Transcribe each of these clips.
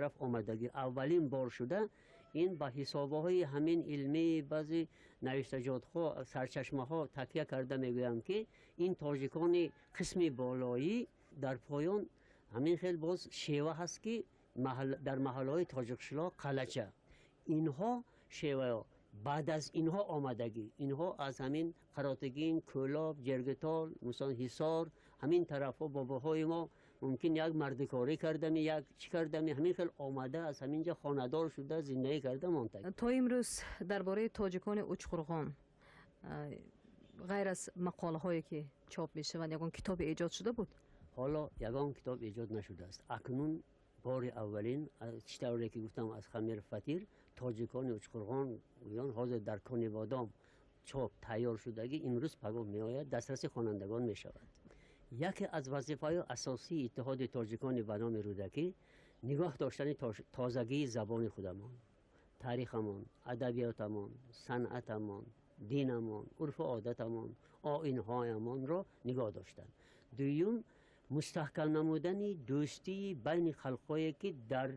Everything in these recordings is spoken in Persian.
طرف آمدگی اولین بار شده این با حسابه های همین علمی بعضی نوشتجات ها سرچشمه ها تکیه کرده میگویم که این تاجیکان قسم بالایی در پایان همین خیلی باز شیوه هست که در محله های تاجیکشلا قلچه اینها شیوه بعد از اینها آمدگی اینها از همین قراتگین کولاب جرگتال مثلا حصار همین طرف ها باباهای ما ممکن یک مردکاری کردم یک چی کردم همین خیلی آمده از همینجا خاندار شده زندگی کرده مانده. تا امروز درباره تاجیکان اوچقرغان غیر از مقاله هایی که چاپ میشه و یگان کتاب ایجاد شده بود؟ حالا یگان کتاب ایجاد نشده است. اکنون بار اولین چطوری که گفتم از خمیر فتیر تاجیکان اوچقرغان گویان حاضر در کانی بادام چاپ تیار شدگی امروز پیغام می آید دسترسی خوانندگان می شود. یکی از وظیفه‌های اساسی اتحاد تاجیکان به نام رودکی نگاه داشتن تازگی زبان خودمان، تاریخمان، ادبیاتمان، صنعتمان، دینمان، عرف و عادتمان، آیین‌هایمان را نگاه داشتن. دوم مستحکم نمودن دوستی بین خلق‌هایی که در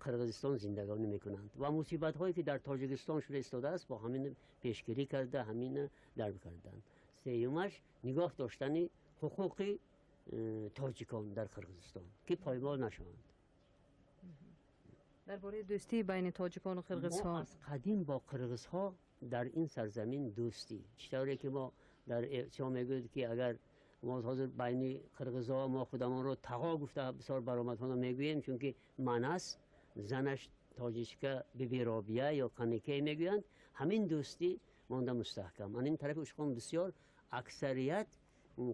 قرغیزستان زندگانی میکنند و مصیبت هایی که در تاجیکستان شده استاده است با همین پیشگیری کرده همین درک کردند. سومش نگاه داشتن حقوق تاجیکان در قرغیزستان که پایمال نشوند. درباره دوستی بین تاجیکان و قرغیزها ما از قدیم با قرغیزها در این سرزمین دوستی چطوری که ما در شما میگوید که اگر ما حاضر بین قرغیزها ما خودمان رو تقا گفته بسیار برآمدها میگوییم چون که منس زنش تاجیکه بیبی رابیه یا قنیکه میگویند همین دوستی مانده مستحکم. من این طرف اشخام بسیار اکثریت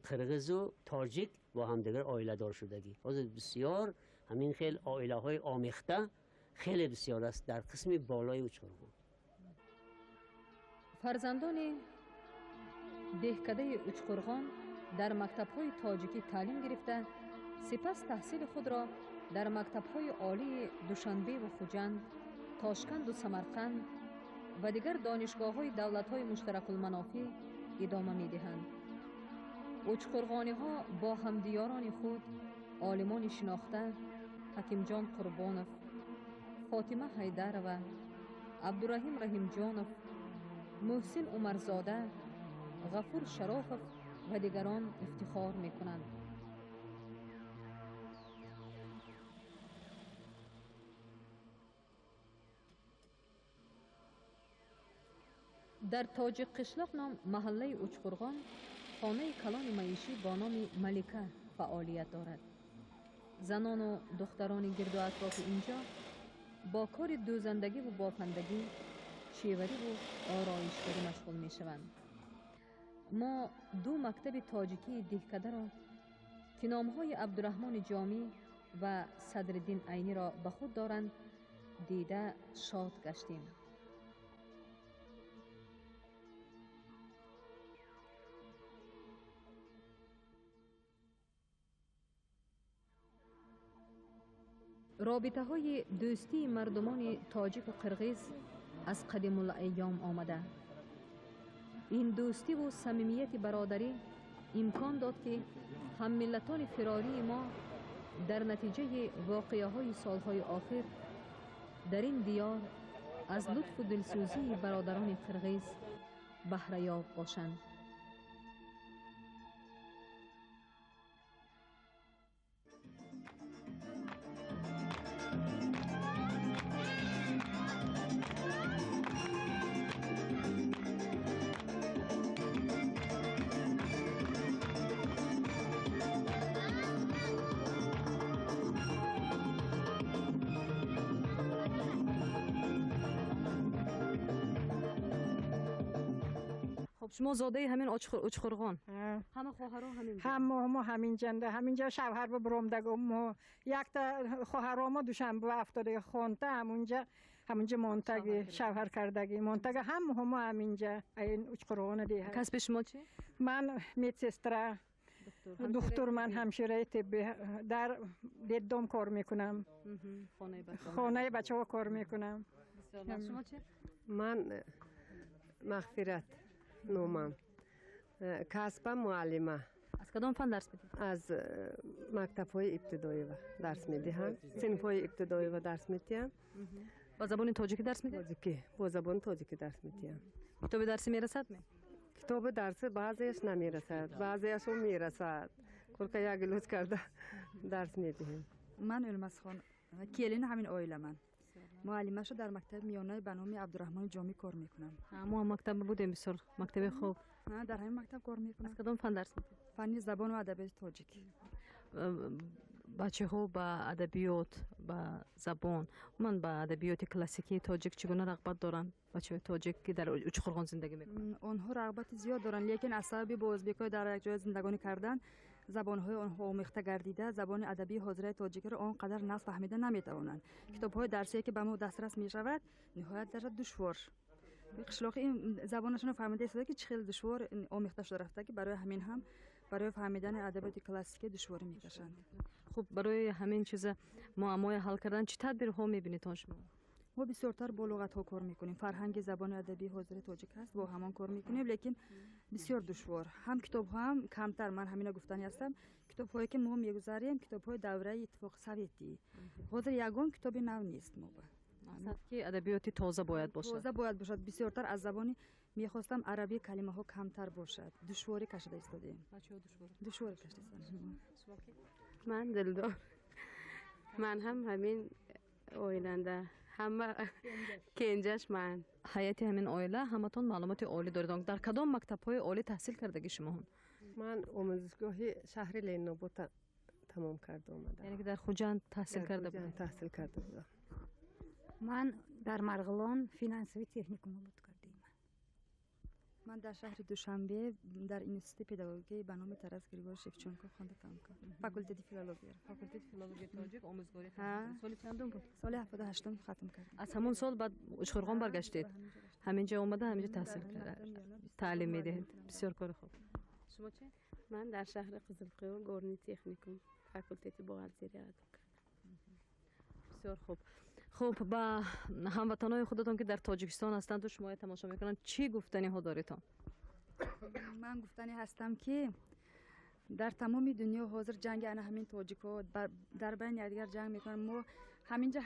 قرغیز و تاجیک با همدیگر آیله دار شدگی حاضر بسیار همین خیلی آیله های آمیخته خیلی بسیار است در قسم بالای اوچقرغان. فرزندان دهکده اوچقرغان در مکتب‌های تاجیکی تعلیم گرفته سپس تحصیل خود را در مکتب‌های عالی دوشنبه و خوجند، تاشکند و سمرقند و دیگر دانشگاه‌های دولت‌های مشترک المنافع ادامه می‌دهند. اوچقرغانی‌ها با همدیاران خود عالمان شناخته حکیم جان قربانов، فاطمه حیدرова، عبدالرحیم رحیم جانov، محسن عمرزاده، غفور شرافov و دیگران افتخار می‌کنند. در تاجیک قشلاق نام محله اوچقرغان خانه کلان معیشی با نام ملکه فعالیت دارد. زنان و دختران گرد و اطراف اینجا با کار دوزندگی و بافندگی، شیوری و آرایشگری مشغول می شوند. ما دو مکتب تاجیکی دهکده را که نامهای عبدالرحمن جامی و صدرالدین عینی را به خود دارند دیده شاد گشتیم. رابطه های دوستی مردمان تاجیک و قرغیز از قدیم الایام آمده. این دوستی و صمیمیت برادری امکان داد که هم ملتان فراری ما در نتیجه واقعه های سالهای آخر در این دیار از لطف و دلسوزی برادران قرغیز بهره یاب باشند. شما زاده همین اوچقرغان؟ همه خواهرها همینجا؟ ما همینجا شوهر به برامدگم یک تا خواهرام دوشنبه افتاده خونته همونجا منتگ شوهر کردگی منتگ هم همینجا این اوچقرغان دیگه. کسب شما چی؟ من میتسستره دکتر، من همشیره طبی در دیدم کار میکنم. خانه بچه ها کار میکنم. شما چی؟ من مغفرت نومم، کسبم معلمه. از کدام فن درس میدید؟ از مکتب‌های ابتدایی و درس میدهم. صنف‌های ابتدایی و درس میدهم. با زبان تاجیکی درس میدید؟ تاجیکی، با زبان تاجیکی درس میدهم. کتاب درسی میرسد می؟ کتاب درس بعضیش نمیرسد، بعضیش هم میرسد. کلکه یک گلوچ کرده درس میدهیم. من علمس خان کلین همین اویل من معلمه شو در مکتب میانه به نام عبدالرحمن جامی کار میکنم. ما مکتب بودیم بسیار مکتب خوب. در همین مکتب کار میکنم. از کدام فن درس میدید؟ فنی زبان و ادبیات تاجیک. بچه ها با ادبیات با زبان من با ادبیات کلاسیکی تاجیک چگونه رغبت دارن؟ بچه تاجیک که در اچخرغان زندگی میکنن آنها رغبت زیاد دارن، لیکن از سبب با ازبک‌ها در یک جای زندگانی کردن زبان‌های آنها آمیخته گردیده زبان ادبی حاضره تاجیکی را آنقدر نصف فهمیده نمیتوانند. کتاب‌های درسی که به ما دسترس میشود نهایت درجه دشوار. قشلاقی این زبانشون فهمیده است که چه خیلی دشوار آمیخته شده رفته که برای همین هم برای فهمیدن ادبیات کلاسیک دشواری میکشند. خب برای همین چیز معمای حل کردن چه تدبیرها میبینید شما؟ ما بسیارتر با لغت‌ها کار میکنیم. فرهنگ زبان ادبی حاضر تاجیک است، با همان کار میکنیم، لیکن بسیار دشوار. هم کتاب هم کمتر. من همینا گفتنی هستم کتاب‌هایی که ما میگذاریم کتاب‌های دوره اتفاق سوویتی. حاضر یگان کتاب نو نیست. ما که ادبیات تازه باید باشد. تازه باید باشد. بسیارتر از زبانی میخواستم عربی کلمه ها کمتر باشد. دشواری کشیده ایستادیم. بچه‌ها دشواری کشیده ایستادیم. من دلدار. من هم همین اویلنده همه کنجش من حیات همین عائله همتون معلومات عالی دارید. در کدام مکتب‌های عالی تحصیل کردگی شما هون؟ من آموزشگاه شهر لیناباد تمام کرده اومدم. یعنی که در خوجند تحصیل کرده بودید؟ تحصیل کرده بودم. من در مرغلان فینانسوی تکنیکوم بود کردیم. من در شهر دوشنبه در اینستیتوت پداگوژی به نام تراس گریگور شفچنکو خوانده کردم. فاکولته فیلولوژی. فاکولته فیلولوژی تاجیک آموزگاری کردید. سال چندم بود؟ سال 78 ختم کردم. از همون سال بعد اشخرغان برگشتید. همینجا اومده همینجا تحصیل تعلیم میدهید. بسیار کار خوب. شما چه؟ من در شهر قزلقیان گورنی تکنیکوم فاکولته بوغالتری کردم. بسیار خوب. خب با هموطنان خودتون که در تاجیکستان هستند و شما تماشا میکنن چی گفتنی ها داریتان؟ من گفتنی هستم که در تمام دنیا حاضر جنگ انا همین تاجیک‌ها در بین یکدیگر جنگ میکنن. ما همینجا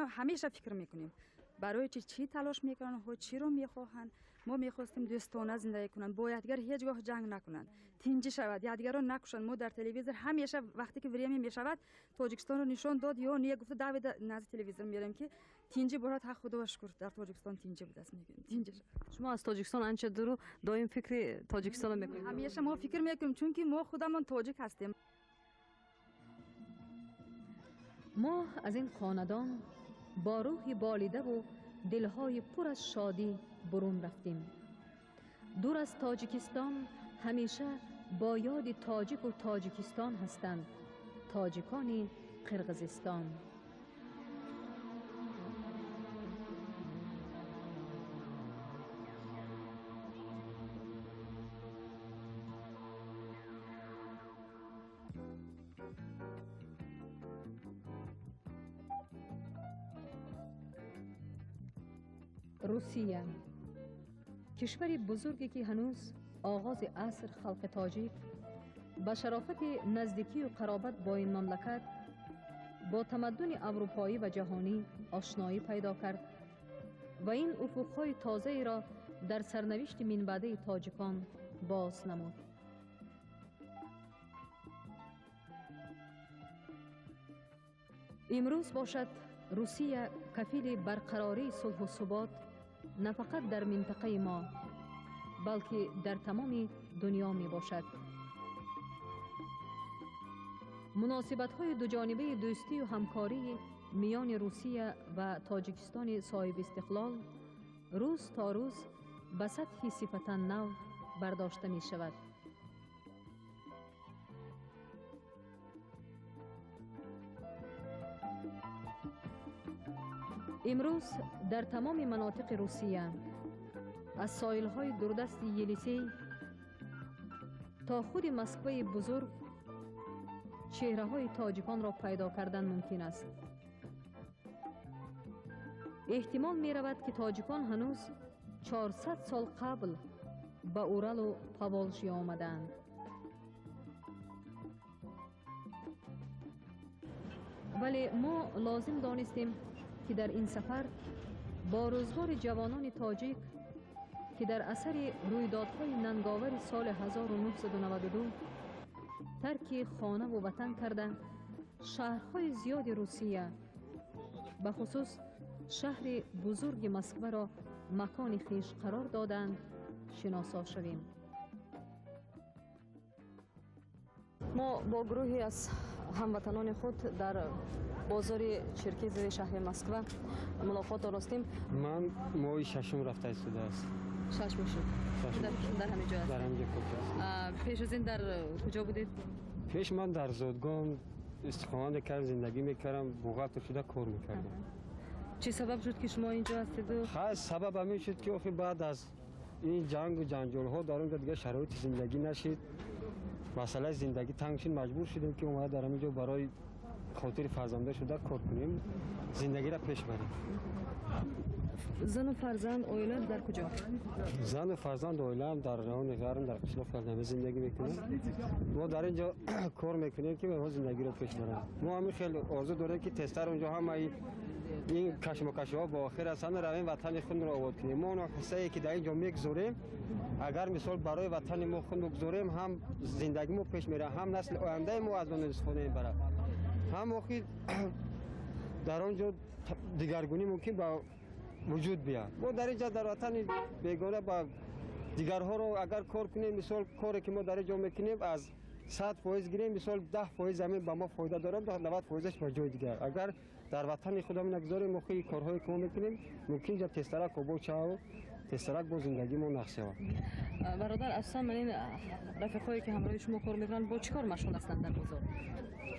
همیشه فکر میکنیم برای چی تلاش میکنن ها چی رو میخواهند. ما میخواستیم دوستانه زندگی کنند، با یکدیگر هیچگاه جنگ نکنند، تنجی شود، یکدیگر رو نکشند. ما در تلویزیون همیشه وقتی که وریمی میشود تاجیکستان رو نشون داد یا نیه گفته دعوت نزد تلویزیون میاریم که تنجی برات حق خدا و شکر در تاجیکستان تنجی بود است میگیم تنجی. شما از تاجیکستان انچه درو دائم فکر تاجیکستان میکنید؟ همیشه ما فکر میکنیم چون که ما خودمون تاجیک هستیم. ما از این خاندان با روحی بالیده و دلهای پر از شادی برون رفتیم. دور از تاجیکستان همیشه با یاد تاجیک و تاجیکستان هستند. تاجیکان قرقیزستان. روسیه کشوری بزرگی که هنوز آغاز عصر خلق تاجیک با شرافت نزدیکی و قرابت با این مملکت با تمدن اروپایی و جهانی آشنایی پیدا کرد و این افقهای تازه را در سرنوشت منبعده تاجیکان باز نمود. امروز باشد روسیه کفیل برقراری صلح و ثبات نه فقط در منطقه ما بلکه در تمام دنیا می باشد. مناسبت‌های دوجانبه دوستی و همکاری میان روسیه و تاجیکستان صاحب استقلال روز تا روز به سطح صفتا نو برداشته می شود. امروز در تمام مناطق روسیه از ساحل‌های دوردست یلیسی تا خود مسکو بزرگ چهره‌های تاجیکان را پیدا کردن ممکن است. احتمال می رود که تاجیکان هنوز 400 سال قبل به اورال و پاولژیا آمدند. ولی ما لازم دانستیم که در این سفر با روزگار جوانان تاجیک که در اثر رویدادهای ننگاور سال 1992 ترک خانه و وطن کرده شهرهای زیاد روسیه به خصوص شهر بزرگ مسکو را مکان خیش قرار دادند شناسا شویم. ما با گروهی از هموطنان خود در بازار چرکیز شهر مسکو ملاقات داشتیم. من ماهی ششم رفته ایستاده است. شش میشد. در همه جا است. در همه جا است. پیش از این در کجا بودید؟ پیش من در زادگان استخوان کردم، زندگی میکردم، بوغل تو شده کار میکردم. چه سبب شد که شما اینجا هستید؟ خاص سبب همین شد که آخه بعد از این جنگ و جنجال ها در اونجا دیگه شرایط زندگی نشد. مسئله زندگی تنگ شد، مجبور شدیم که اومد در همینجا برای خاطر فرزنده شده کار کنیم، زندگی را پیش بریم. زن و فرزند اویله در کجا؟ زن و فرزند اویله هم در راه غرم در قشلاق فردمه زندگی میکنیم. ما در اینجا کار میکنیم که ما زندگی را پیش بریم. ما همین خیلی آرزو داریم که تستر اونجا هم این کشمکش ها با آخر اصلا رویم وطن خود را آباد کنیم. ما اون حسایی که در اینجا میگذاریم اگر مثال برای وطن ما خود بگذاریم هم زندگی ما پیش میره، هم نسل آینده ما از اون استفاده میبره، هم وقتی در آنجا دیگرگونی ممکن با وجود بیاد. ما در اینجا در وطن بیگانه با دیگرها رو اگر کار کنیم، مثال کاری که ما در اینجا میکنیم از 100% گیریم، مثال 10% زمین به ما فایده داره، 90%ش به جای دیگر. اگر در وطن خودمون نگذاریم ما خیلی کارهای که ما میکنیم ممکن جا تسترک و بچه تسترک با زندگی ما نقص شود. برادر اصلا من این رفیقایی که همراه شما کار میکنن با چیکار مشغول هستند در بازار؟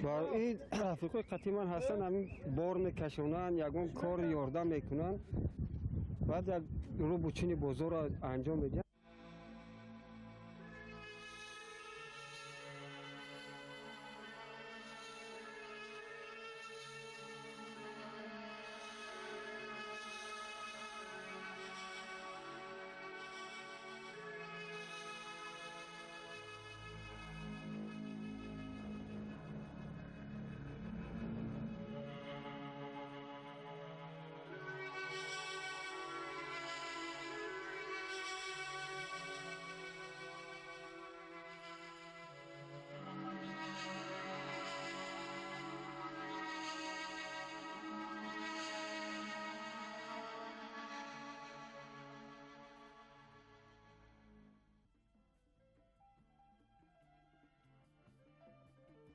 با این رفیقای قدیمی هستن، همین بار میکشونن، یگان کار یاردم میکنن، بعد یک رو بچینی بازار را انجام میدن.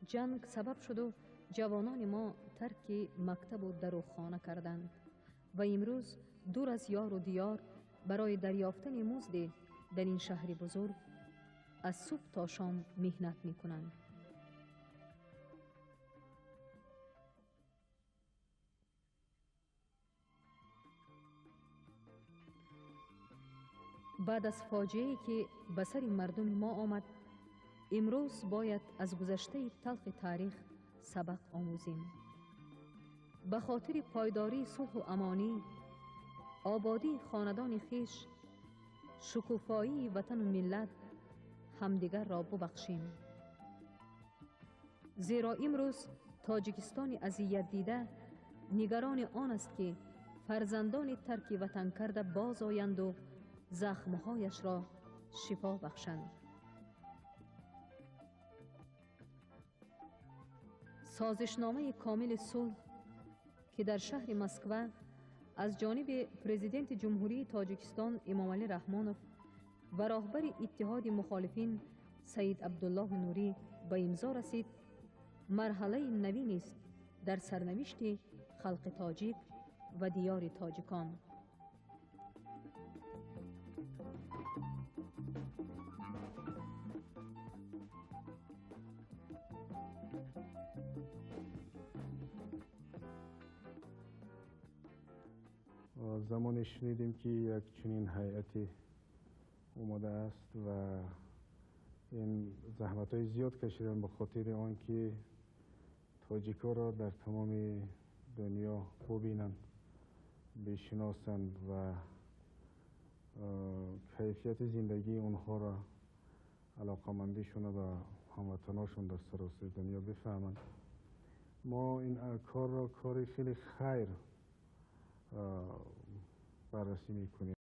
جنگ سبب شد و جوانان ما ترک مکتب و در و خانه کردند و امروز دور از یار و دیار برای دریافتن مزد در این شهر بزرگ از صبح تا شام مهنت می کنند. بعد از فاجعه‌ای که به سر مردم ما آمد، امروز باید از گذشته تلخ تاریخ سبق آموزیم. به خاطر پایداری صلح و امانی، آبادی خاندان خیش، شکوفایی وطن و ملت همدیگر را ببخشیم. زیرا امروز تاجیکستان اذیت دیده نگران آن است که فرزندان ترک وطن کرده باز آیند و زخمهایش را شفا بخشند. سازشنامه کامل صلح که در شهر مسکو از جانب پرزیدنت جمهوری تاجیکستان امامعلی رحمانوف و راهبر اتحاد مخالفین سید عبدالله نوری به امضا رسید، مرحله نوین است در سرنوشت خلق تاجیک و دیار تاجیکان. زمانی شنیدیم که یک چنین هیئتی اومده است و این زحمت‌های زیاد کشیدن به خاطر آنکه تاجیک‌ها را در تمام دنیا ببینند، بشناسند و کیفیت زندگی اونها را علاقمندیشون و هموطناشون در سراسر دنیا بفهمند. ما این کار را کاری خیلی خیر بررسی میکنیم.